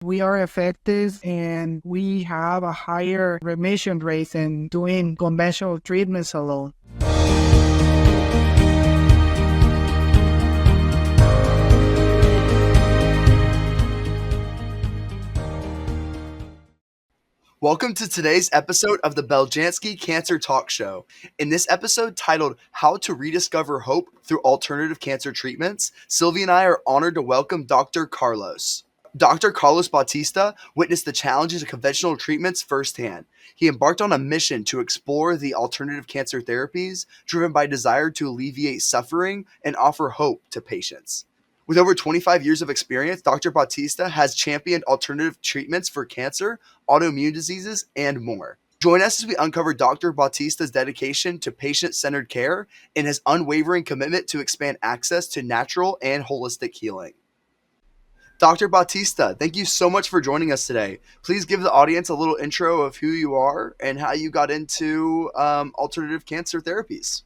we are effective and we have a higher remission rate than doing conventional treatments alone. Welcome to today's episode of the Beljanski Cancer Talk Show. In this episode titled How to Rediscover Hope Through Alternative Cancer Treatments, Sylvie and I are honored to welcome Dr. Carlos. Dr. Carlos Bautista witnessed the challenges of conventional treatments firsthand. He embarked on a mission to explore the alternative cancer therapies, driven by desire to alleviate suffering and offer hope to patients. With over 25 years of experience, Dr. Bautista has championed alternative treatments for cancer, autoimmune diseases, and more. Join us as we uncover Dr. Bautista's dedication to patient-centered care and his unwavering commitment to expand access to natural and holistic healing. Dr. Bautista, thank you so much for joining us today. Please give the audience a little intro of who you are and how you got into alternative cancer therapies.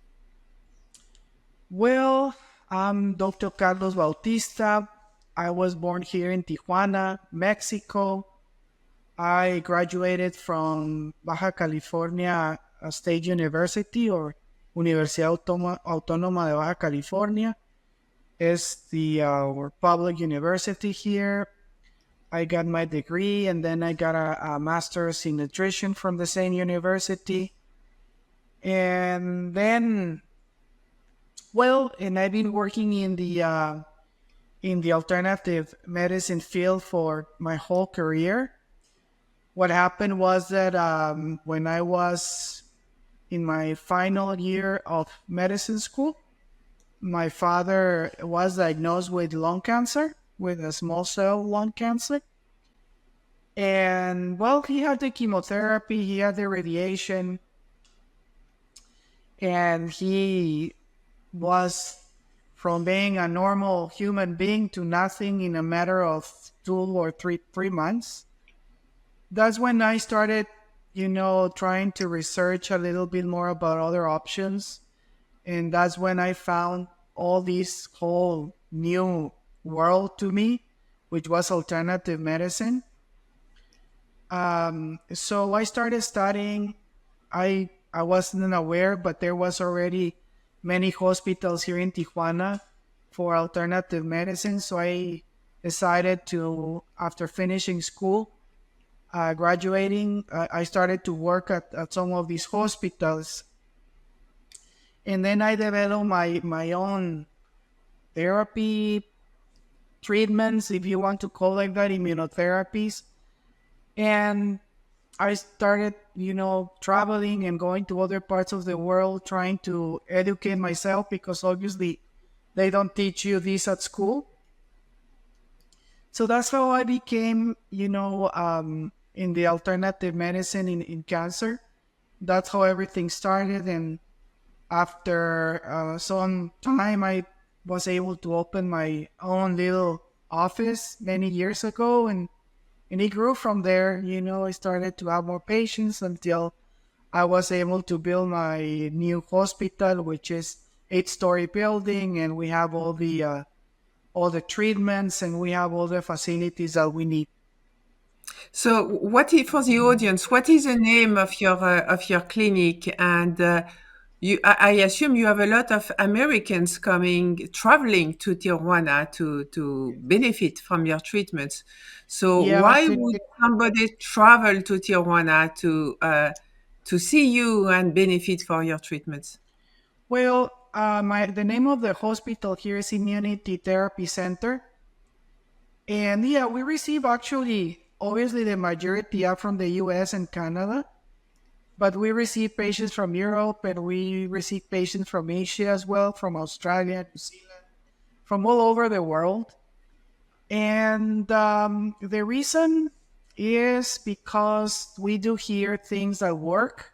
Well, I'm Dr. Carlos Bautista. I was born here in Tijuana, Mexico. I graduated from Baja California State University, or Universidad Autónoma de Baja California. It's the public university here. I got my degree, and then I got a master's in nutrition from the same university. And then, and I've been working in the alternative medicine field for my whole career. What happened was that when I was in my final year of medicine school, my father was diagnosed with lung cancer, with a small cell lung cancer. And he had the chemotherapy, he had the radiation, and he was from being a normal human being to nothing in a matter of 2 or 3 months. That's when I started, trying to research a little bit more about other options. And that's when I found all this whole new world to me, which was alternative medicine. So I started studying. I wasn't aware, but there was already many hospitals here in Tijuana for alternative medicine. So I decided to, after finishing school, graduating, I started to work at some of these hospitals. And then I developed my own therapy treatments, if you want to call it that, immunotherapies. And I started, traveling and going to other parts of the world, trying to educate myself, because obviously they don't teach you this at school. So that's how I became, in the alternative medicine in cancer. That's how everything started. And after some time, I was able to open my own little office many years ago, and it grew from there. I started to have more patients until I was able to build my new hospital, which is 8-story building, and we have all the treatments, and we have all the facilities that we need. So, for the audience, what is the name of your clinic? And I assume you have a lot of Americans traveling to Tijuana to benefit from your treatments. So why would somebody travel to Tijuana to see you and benefit for your treatments? Well, the name of the hospital here is Immunity Therapy Center. And we receive obviously the majority are from the US and Canada. But we receive patients from Europe, and we receive patients from Asia as well, from Australia, New Zealand, from all over the world. And the reason is because we do hear things that work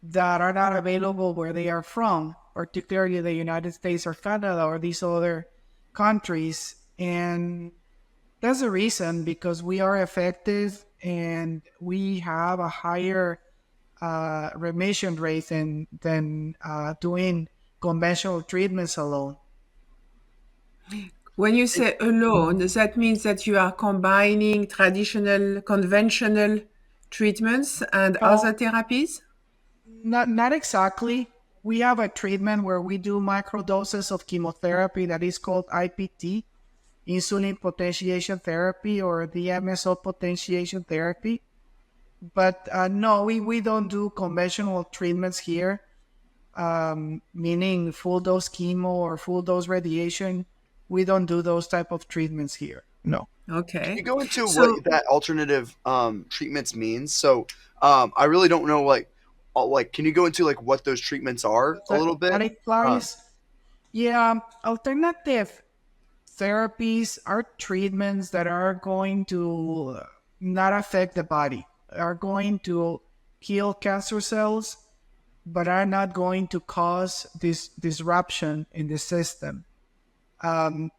that are not available where they are from, particularly the United States or Canada or these other countries. And that's the reason, because we are effective and we have a higher remission rate than doing conventional treatments alone. When you say alone, that means that you are combining traditional, conventional treatments and other therapies? Not exactly. We have a treatment where we do microdoses of chemotherapy that is called IPT, insulin potentiation therapy, or the MSO potentiation therapy. But no, we don't do conventional treatments here, meaning full dose chemo or full dose radiation. We don't do those type of treatments here. No. Can you Okay. go into what So, that alternative treatments means? So I really don't know like can you go into like what those treatments are a little That bit? Um, implies, yeah, alternative therapies are treatments that are going to not affect the body, are going to kill cancer cells, but are not going to cause this disruption in the system,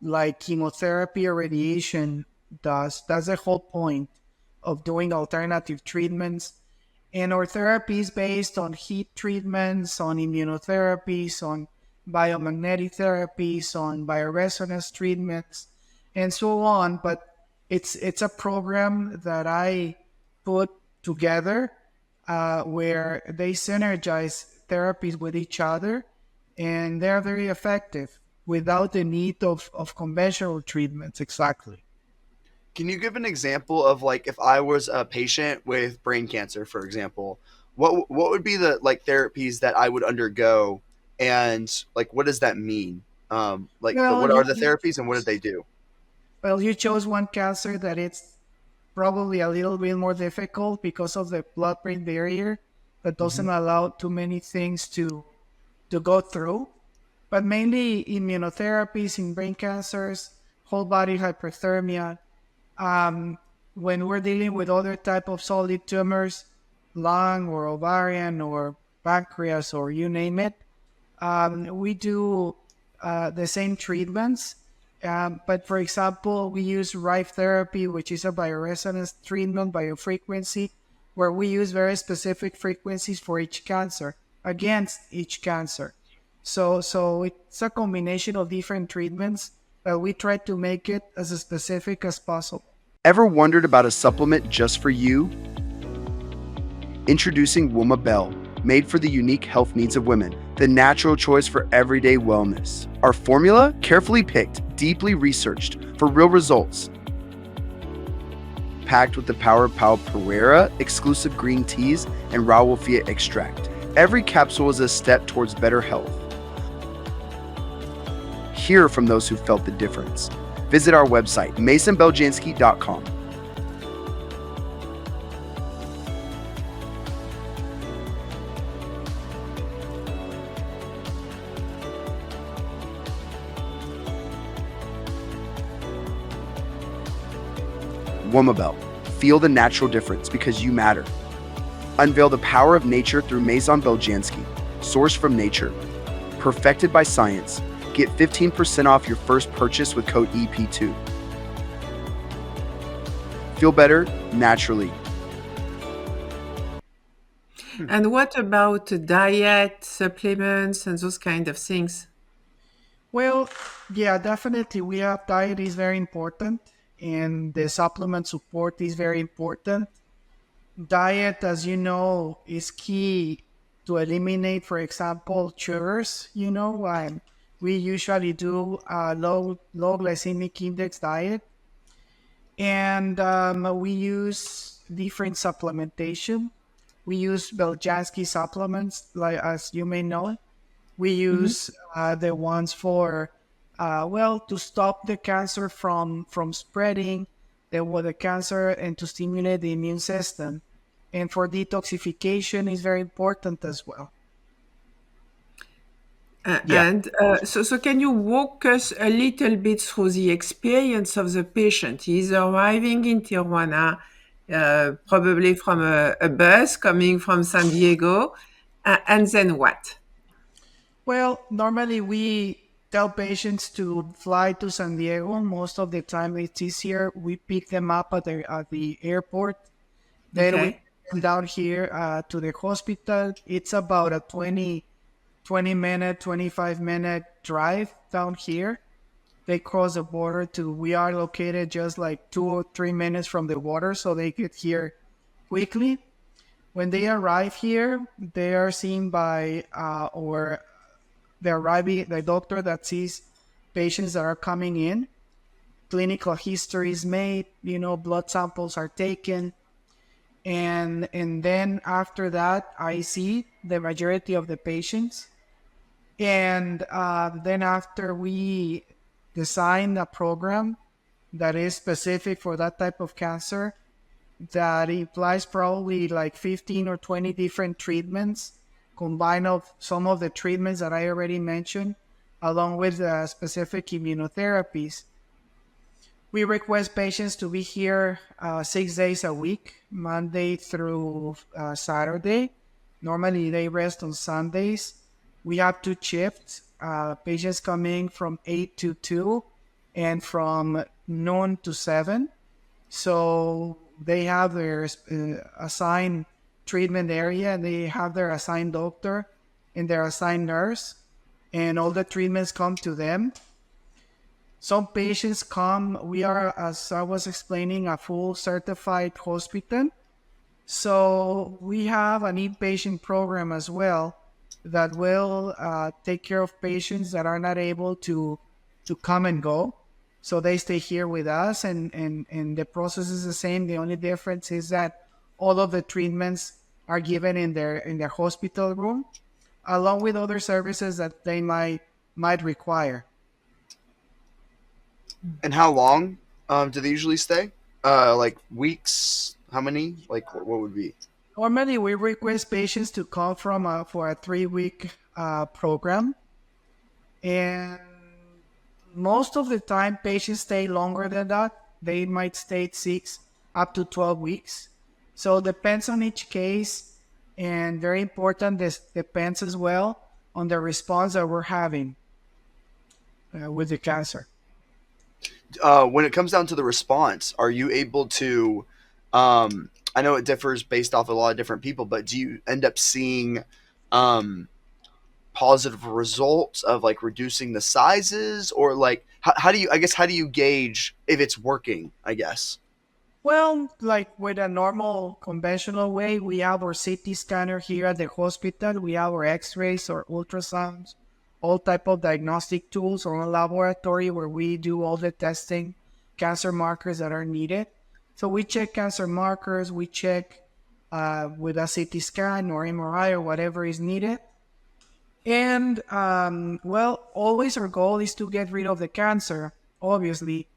like chemotherapy or radiation does. That's the whole point of doing alternative treatments. And our therapy is based on heat treatments, on immunotherapies, on biomagnetic therapies, on bioresonance treatments, and so on. But it's a program that I put together where they synergize therapies with each other, and they're very effective without the need of conventional treatments. Exactly. can you give an example of like if I was a patient with brain cancer, for example, what would be the like therapies that I would undergo, and like what does that mean? Well, What are the therapies and what did they do? you chose one cancer that it's probably a little bit more difficult because of the blood-brain barrier that doesn't allow too many things to go through. But mainly immunotherapies in brain cancers, whole body hyperthermia. Um, when we're dealing with other type of solid tumors, lung or ovarian or pancreas or you name it, we do the same treatments. But for example, we use RIFE therapy, which is a bioresonance treatment, biofrequency, where we use very specific frequencies for each cancer, against each cancer. So it's a combination of different treatments, but we try to make it as specific as possible. Ever wondered about a supplement just for you? Introducing Womabel, made for the unique health needs of women, the natural choice for everyday wellness. Our formula, carefully picked, deeply researched, for real results. Packed with the power of Pau Pereira, exclusive green teas, and Rawolfia extract. Every capsule is a step towards better health. Hear from those who felt the difference. Visit our website, masonbeljanski.com. Womabel. Feel the natural difference because you matter. Unveil the power of nature through Maison Beljanski, sourced from nature, perfected by science. Get 15% off your first purchase with code EP2. Feel better naturally. and what about diet, supplements, and those kind of things? Well, yeah, definitely. We have diet is very important, and the supplement support is very important. Diet, as you know, is key to eliminate, for example, sugars. We usually do a low glycemic index diet, and we use different supplementation. We use Beljanski supplements, like as you may know. We Mhm. use the ones for to stop the cancer from spreading the cancer and to stimulate the immune system, and for detoxification is very important as well. Yeah. So can you walk us a little bit through the experience of the patient? He's arriving in Tijuana, probably from a bus coming from San Diego, and then what? Well, normally we tell patients to fly to San Diego. Most of the time it's easier. We pick them up at the airport. Then we Okay. come down here to the hospital. It's about a 20 minute, 25-minute drive down here. they cross the border we are located just like 2 or 3 minutes from the water, so they get here quickly. When they arrive here, they are seen by or the doctor that sees patients that are coming in. Clinical history is made, blood samples are taken, and then after that, I see the majority of the patients. And then after we design a program that is specific for that type of cancer, that implies probably like 15 or 20 different treatments, combined of some of the treatments that I already mentioned, along with specific immunotherapies. We request patients to be here 6 days a week, Monday through Saturday. Normally they rest on Sundays. We have 2 shifts. Patients coming from 8 to 2 and from noon to 7. So they have their assigned treatment area, and they have their assigned doctor and their assigned nurse, and all the treatments come to them. Some patients come, we are, as I was explaining, a full certified hospital. So we have an inpatient program as well that will take care of patients that are not able to come and go. So they stay here with us, and the process is the same. The only difference is that all of the treatments are given in their hospital room, along with other services that they might require. And how long do they usually stay? Like weeks? How many? Like what would be? Normally, we request patients to come for a 3-week program, and most of the time, patients stay longer than that. They might stay 6 up to 12 weeks. So it depends on each case, and very important, this depends as well on the response that we're having with the cancer. When it comes down to the response, are you able to? I know it differs based off a lot of different people, but do you end up seeing positive results of like reducing the sizes, or like how do you gauge if it's working? I guess. Well, like with a normal conventional way, we have our CT scanner here at the hospital. We have our X-rays or ultrasounds, all type of diagnostic tools, or a laboratory where we do all the testing, cancer markers that are needed. So we check cancer markers. We check with a CT scan or MRI or whatever is needed. And always our goal is to get rid of the cancer, obviously.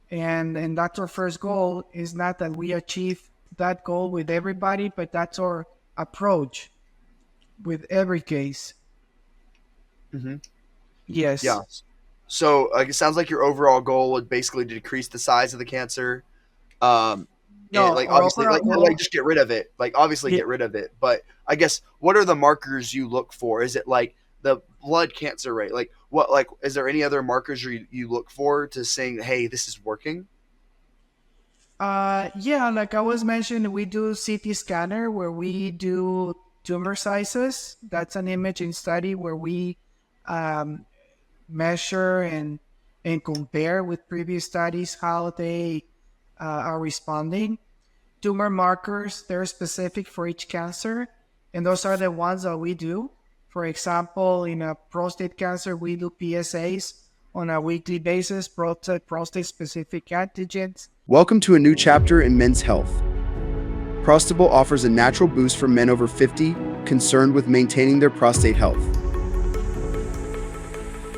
And that's our first goal. Is not that we achieve that goal with everybody, but that's our approach with every case. Mm-hmm. Yes. Yeah. So it sounds like your overall goal would basically decrease the size of the cancer. No, And like our obviously overall goal. like just get rid of it. Like obviously Yeah. get rid of it. But I guess what are the markers you look for? Is it like the blood cancer rate? Like what is there any other markers you look for to saying, hey, this is working? Yeah, like I was mentioning, we do CT scanner where we do tumor sizes. That's an imaging study where we measure and compare with previous studies how they are responding. Tumor markers, they're specific for each cancer, and those are the ones that we do. For example, in a prostate cancer, we do PSAs on a weekly basis, prostate-specific antigens. Welcome to a new chapter in men's health. Prostabel offers a natural boost for men over 50 concerned with maintaining their prostate health.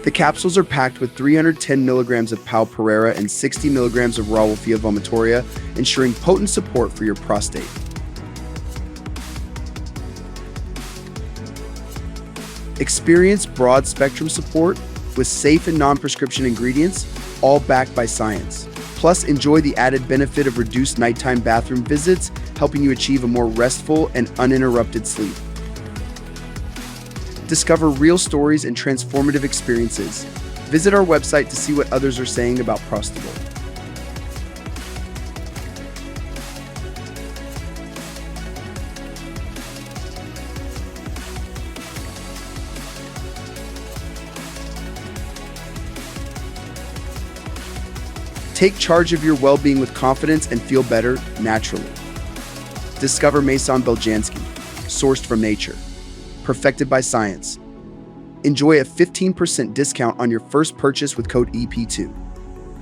The capsules are packed with 310 milligrams of Pau Pereira and 60 milligrams of Rauwolfia vomitoria, ensuring potent support for your prostate. Experience broad-spectrum support with safe and non-prescription ingredients, all backed by science. Plus, enjoy the added benefit of reduced nighttime bathroom visits, helping you achieve a more restful and uninterrupted sleep. Discover real stories and transformative experiences. Visit our website to see what others are saying about Prostabel. Take charge of your well-being with confidence and feel better naturally. Discover Mason Beljanski, sourced from nature, perfected by science. Enjoy a 15% discount on your first purchase with code EP2.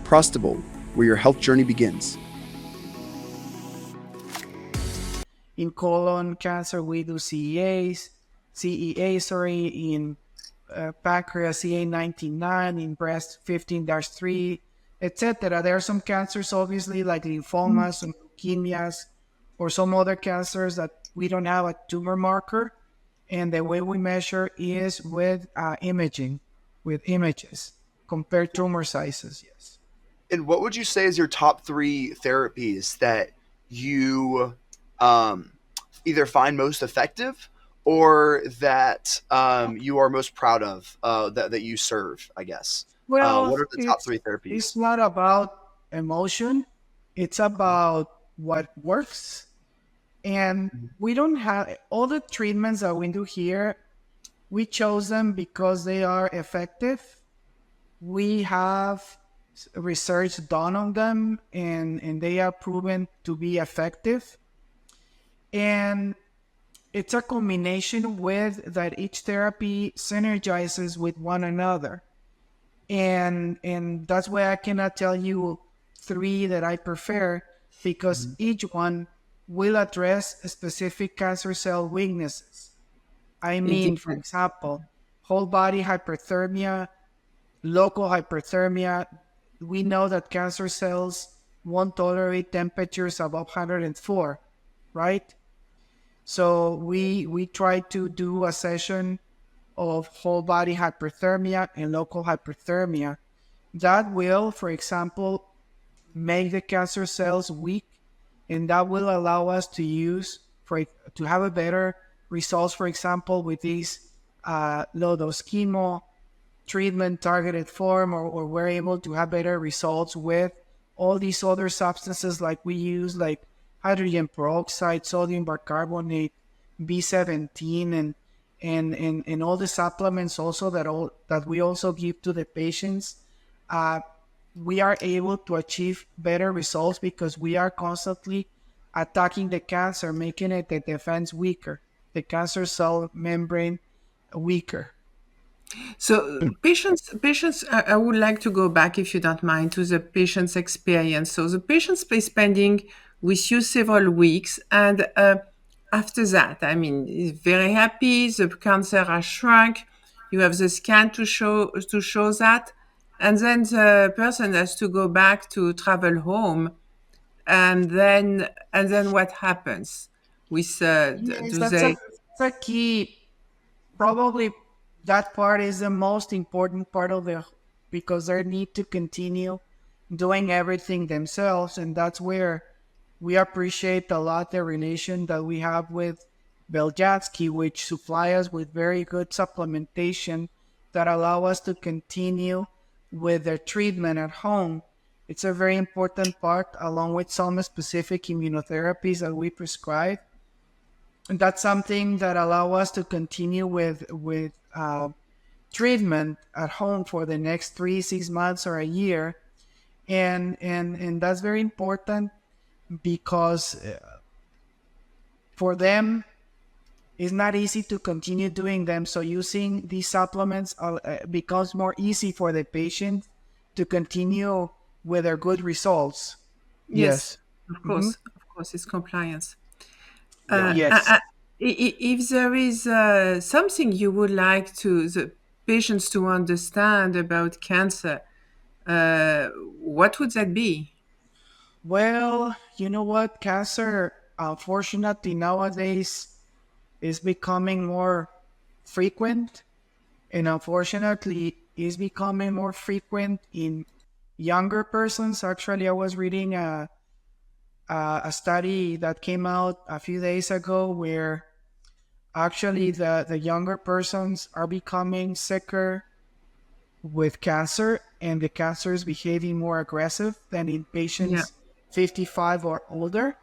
Prostabel, where your health journey begins. In colon cancer, we do CEA, in pancreas CA19-9, in breast 15-3, etc. There are some cancers, obviously, like lymphomas, some leukemias, or some other cancers that we don't have a tumor marker. And the way we measure is with imaging, with images, compare tumor sizes, yes. And what would you say is your top 3 therapies that you either find most effective or that you are most proud of that you serve, I guess? Well, what are the top 3 therapies? It's not about emotion. It's about what works. And we don't have all the treatments that we do here. We chose them because they are effective. We have research done on them, and they are proven to be effective. And it's a combination with that each therapy synergizes with one another. And that's why I cannot tell you 3 that I prefer, because each one will address specific cancer cell weaknesses. I mean, for example, whole body hyperthermia, local hyperthermia. We know that cancer cells won't tolerate temperatures above 104, right? So we try to do a session of whole body hyperthermia and local hyperthermia. That will, for example, make the cancer cells weak, and that will allow us to to have a better results, for example, with these low dose chemo treatment targeted form, or we're able to have better results with all these other substances like we use, like hydrogen peroxide, sodium bicarbonate, B17, and all the supplements also that we also give to the patients. We are able to achieve better results because we are constantly attacking the cancer, making it the defense weaker, the cancer cell membrane weaker. So patients, I would like to go back, if you don't mind, to the patient's experience. So the patient is spending with you several weeks, and after that, I mean, he's very happy. The cancer has shrunk. You have the scan to show that, and then the person has to go back to travel home, and then what happens? With Yes, that's a key. Probably that part is the most important part of because they need to continue doing everything themselves, and that's where we appreciate a lot the relation that we have with Beljanski, which supply us with very good supplementation that allow us to continue with their treatment at home. It's a very important part, along with some specific immunotherapies that we prescribe. And that's something that allow us to continue with treatment at home for the next 3-6 months or a year, and that's very important because for them it's not easy to continue doing them. So using these supplements becomes more easy for the patient to continue with their good results. Yes. Of course, it's compliance. Yes. If there is something you would like the patients to understand about cancer, what would that be? Well, you know what? Cancer, unfortunately, nowadays is becoming more frequent, and unfortunately, is becoming more frequent in younger persons. Actually, I was reading a study that came out a few days ago where actually the younger persons are becoming sicker with cancer, and the cancer is behaving more aggressive than in patients 55 or older.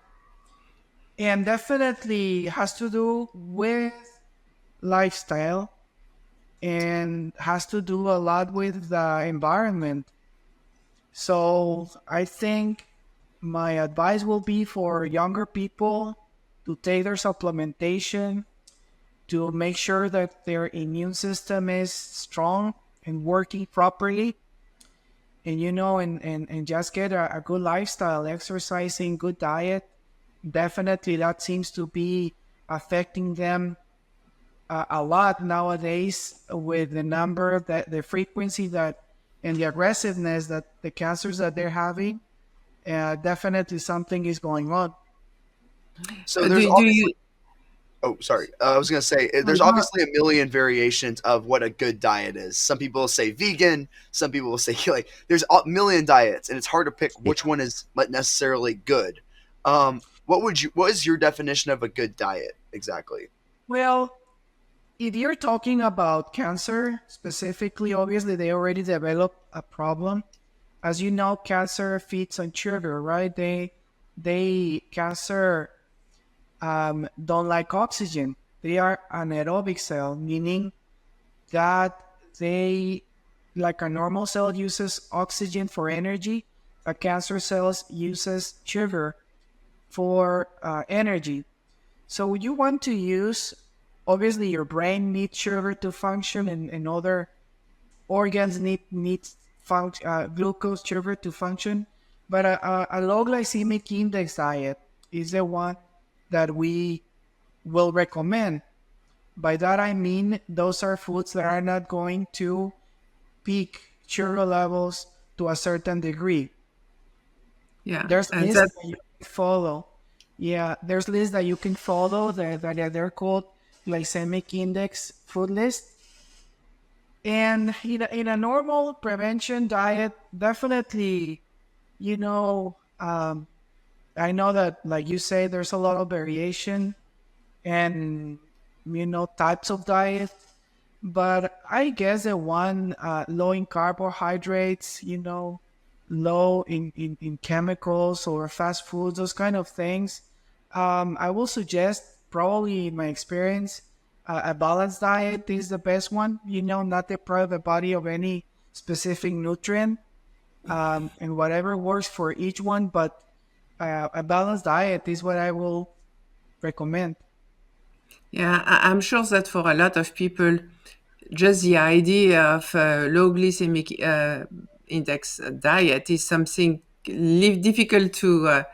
And definitely has to do with lifestyle and has to do a lot with the environment. So I think my advice will be for younger people to take their supplementation, to make sure that their immune system is strong and working properly, and and just get a good lifestyle, exercising, good diet. Definitely that seems to be affecting them a lot nowadays with the number, that the frequency that, and the aggressiveness that the cancers that they're having. Definitely something is going on. So there's Do obviously. you? Oh, sorry. I was going to say, there's Uh, obviously a million variations of what a good diet is. Some people say vegan. Some people will say, like, there's a million diets, and it's hard to pick which one is necessarily good. What is your definition of a good diet exactly? well, if you're talking about cancer specifically, obviously they already developed a problem. As you know, cancer feeds on sugar, right? They cancer don't like oxygen. They are anaerobic cell, meaning that they, like a normal cell uses oxygen for energy, a cancer cell uses sugar for energy. So you want to use, obviously your brain needs sugar to function, and other organs need glucose, sugar to function. But a low glycemic index diet is the one that we will recommend. By that I mean those are foods that are not going to peak sugar levels to a certain degree. Yeah, There's and lists that. that you can follow. Yeah, there's lists that you can follow that they're called glycemic index food list. And in a normal prevention diet, definitely, you know, um, I know that, like you say, there's a lot of variation and, types of diet. But I guess the one low in carbohydrates, low in chemicals or fast foods, those kind of things. I will suggest, probably in my experience, a balanced diet is the best one. Not deprive the body of any specific nutrient, and whatever works for each one. But a balanced diet is what I will recommend. Yeah, I'm sure that for a lot of people, just the idea of low glycemic index diet is something difficult to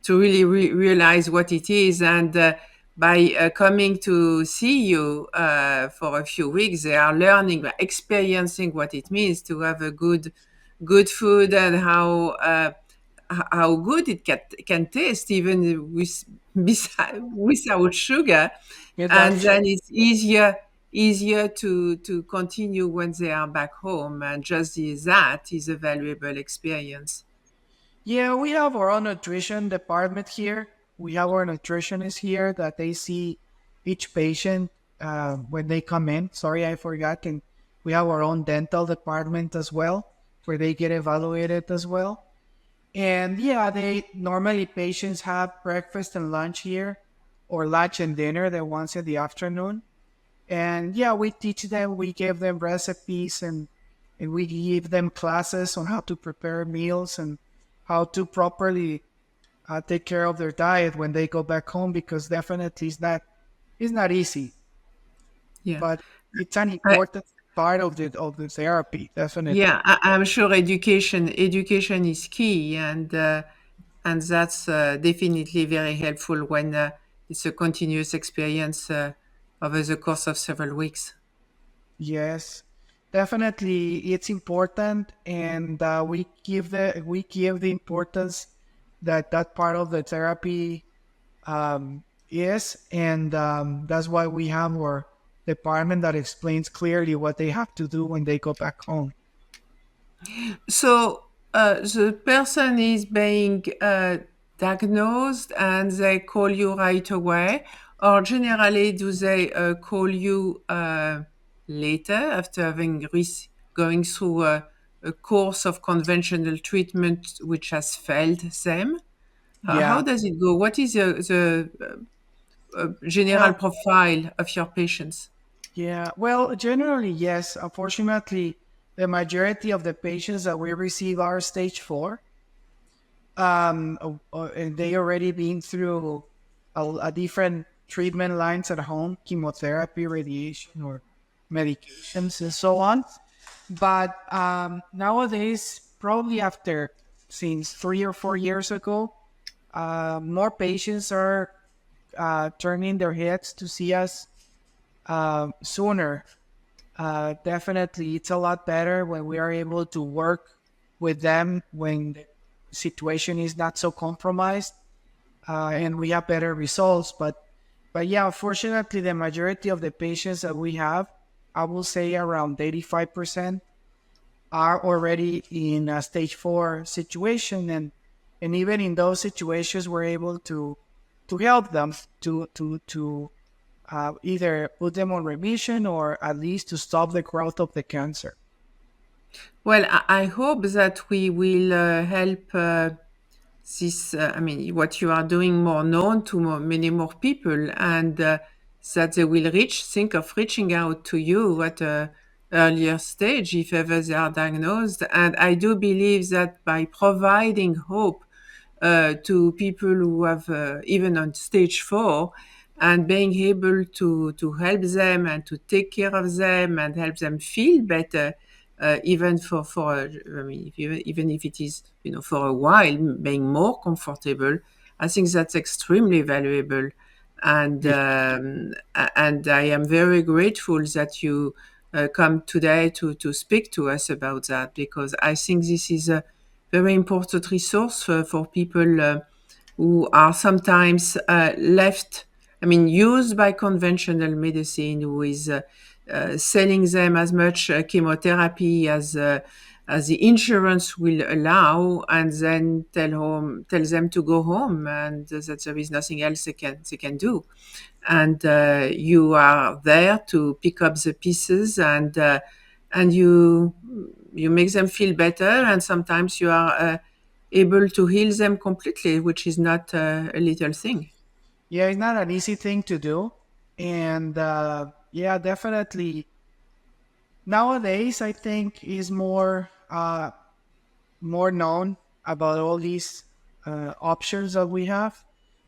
really realize what it is. And by coming to see you for a few weeks, they are learning, experiencing what it means to have a good food, and how good it can taste even without sugar. Without And then sugar. it's easier to continue when they are back home, and just that is a valuable experience. Yeah, we have our own nutrition department here. We have our nutritionists here that they see each patient when they come in. Sorry, I forgot. And we have our own dental department as well, where they get evaluated as well. And yeah, they normally patients have breakfast and lunch here, or lunch and dinner the once in the afternoon. And yeah, we teach them, we give them recipes, and we give them classes on how to prepare meals and how to properly take care of their diet when they go back home, because definitely it's not easy, Yeah. but it's an I, important part of the therapy, definitely. yeah, I'm sure education is key, and that's definitely very helpful when it's a continuous experience over the course of several weeks. Yes, definitely, it's important, and we give the importance that part of the therapy is, and that's why we have our department that explains clearly what they have to do when they go back home. So the person is being diagnosed, and they call you right away, or generally do they call you later after having going through a course of conventional treatment which has failed them? How Yeah. does it go? What is the general Well, profile of your patients? yeah. Well, generally, yes. Unfortunately, the majority of the patients that we receive are stage 4. And they already been through a different treatment lines at home, chemotherapy, radiation, or medications, and so on. But nowadays, probably after since 3 or 4 years ago, more patients are turning their heads to see us sooner. Definitely, it's a lot better when we are able to work with them when the situation is not so compromised, and we have better results. But yeah, unfortunately, the majority of the patients that we have, I will say around 85%, are already in a stage 4 situation, and even in those situations, we're able to help them to either put them on remission or at least to stop the growth of the cancer. Well, I hope that we will help this, what you are doing more known to many more people, and that they will think of reaching out to you at a earlier stage if ever they are diagnosed. And I do believe that by providing hope to people who have even on stage 4, and being able to help them and to take care of them and help them feel better, even even if it is for a while, being more comfortable. I think that's extremely valuable, and I am very grateful that you come today to speak to us about that, because I think this is a very important resource for people who are sometimes used by conventional medicine, who is selling them as much chemotherapy as the insurance will allow, and then tell them to go home, and that there is nothing else they can do. And you are there to pick up the pieces, and you make them feel better, and sometimes you are able to heal them completely, which is not a little thing. Yeah, it's not an easy thing to do. And yeah, definitely. Nowadays, I think is more known about all these options that we have,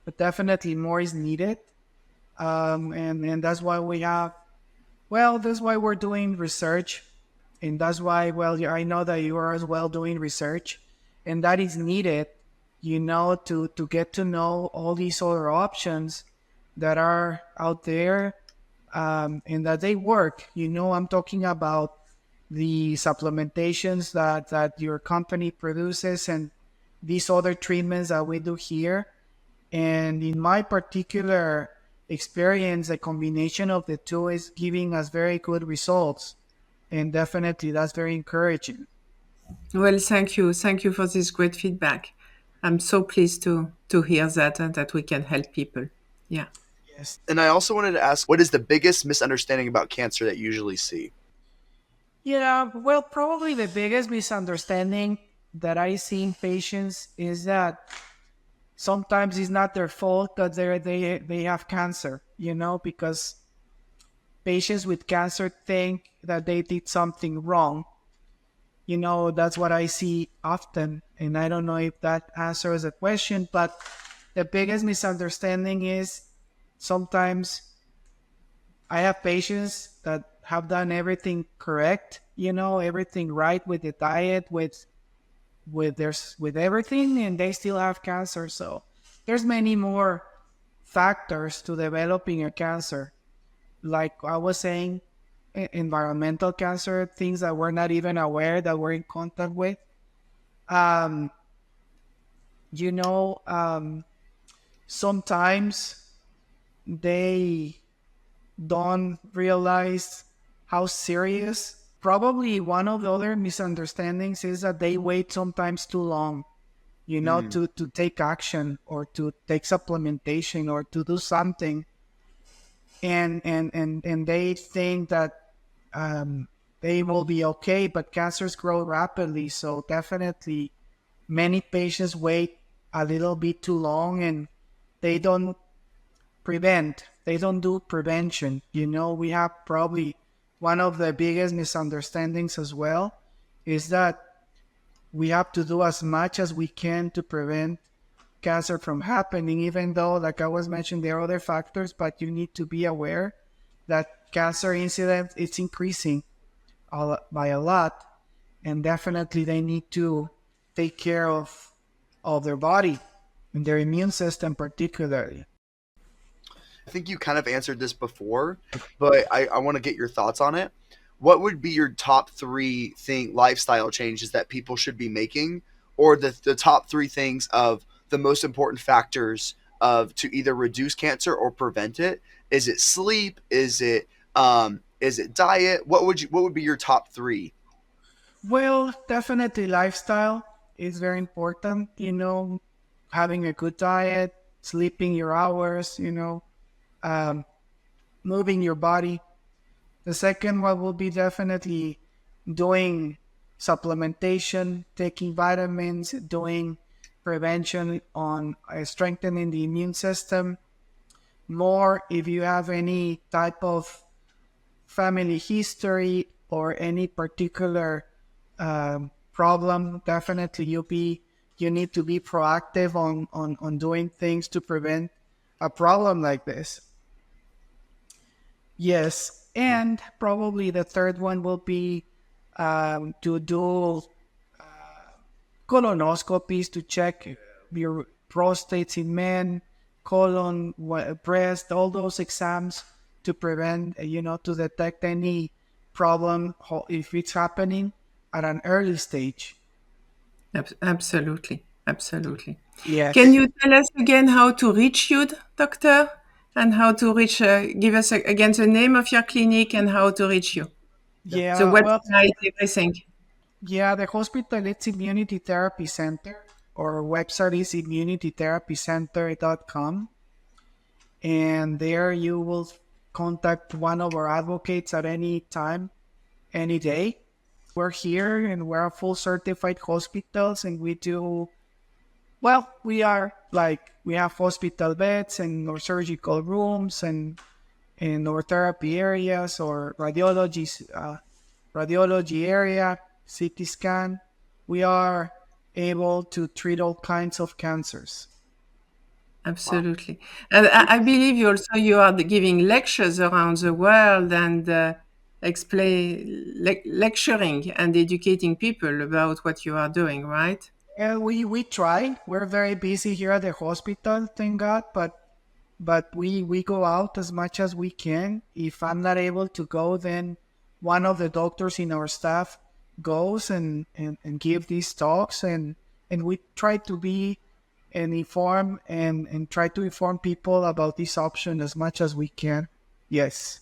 but definitely more is needed. And that's why we have, well, that's why we're doing research. And that's why, well, yeah, I know that you are as well doing research, and that is needed, to get to know all these other options that are out there, and that they work. I'm talking about the supplementations that your company produces, and these other treatments that we do here. And in my particular experience, the combination of the two is giving us very good results. And definitely that's very encouraging. Well, thank you for this great feedback. I'm so pleased to hear that, and that we can help people. Yeah. Yes. And I also wanted to ask, what is the biggest misunderstanding about cancer that you usually see? Yeah, well, probably the biggest misunderstanding that I see in patients is that sometimes it's not their fault that they have cancer, because patients with cancer think that they did something wrong. That's what I see often. And I don't know if that answers the question, but the biggest misunderstanding is sometimes I have patients that have done everything correct, everything right with the diet, with everything, and they still have cancer. So there's many more factors to developing a cancer. Like I was saying, environmental cancer, things that we're not even aware that we're in contact with. Sometimes they don't realize how serious. Probably one of the other misunderstandings is that they wait sometimes too long, to take action or to take supplementation or to do something. And they think that they will be okay, but cancers grow rapidly. So definitely many patients wait a little bit too long, and they don't do prevention. We have probably one of the biggest misunderstandings as well, is that we have to do as much as we can to prevent cancer from happening, even though, like I was mentioning, there are other factors, but you need to be aware that cancer incidence is increasing by a lot, and definitely they need to take care of their body and their immune system particularly. I think you kind of answered this before, but I want to get your thoughts on it. What would be your top three lifestyle changes that people should be making, or the top three things of the most important factors of to either reduce cancer or prevent it? Is it sleep? Is it diet? What would be your top three? Well, definitely lifestyle is very important, having a good diet, sleeping your hours, um, moving your body. The second one will be definitely doing supplementation, taking vitamins, doing prevention on strengthening the immune system. More if you have any type of family history or any particular problem, definitely you need to be proactive on doing things to prevent a problem like this. Yes, and probably the third one will be to do colonoscopies to check your prostates in men, colon, breast, all those exams to prevent, to detect any problem if it's happening at an early stage. Absolutely. Absolutely. Yes. Can you tell us again how to reach you, doctor? And how to reach, give us again the name of your clinic and how to reach you. The Yeah, well, website, everything. yeah, the hospital, it's Immunity Therapy Center. Our website is immunitytherapycenter.com. And there you will contact one of our advocates at any time, any day. We're here and we're full certified hospitals, and we do, well, we have hospital beds and our surgical rooms and our therapy areas or radiology area, CT scan. We are able to treat all kinds of cancers. Absolutely. And I believe you are giving lectures around the world and lecturing and educating people about what you are doing, right? And we try. We're very busy here at the hospital, thank God, but we go out as much as we can. If I'm not able to go, then one of the doctors in our staff goes and give these talks, and we try to be and inform and try to inform people about this option as much as we can. Yes.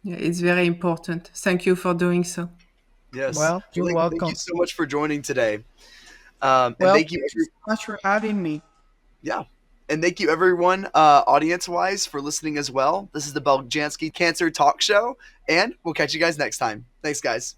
Yeah, it's very important. Thank you for doing so. Yes. Well, you're Thank welcome. you so much for joining today. And Well, thank you so much for having me. Yeah. And thank you, everyone, audience-wise, for listening as well. This is the Beljanski Cancer Talk Show, and we'll catch you guys next time. Thanks, guys.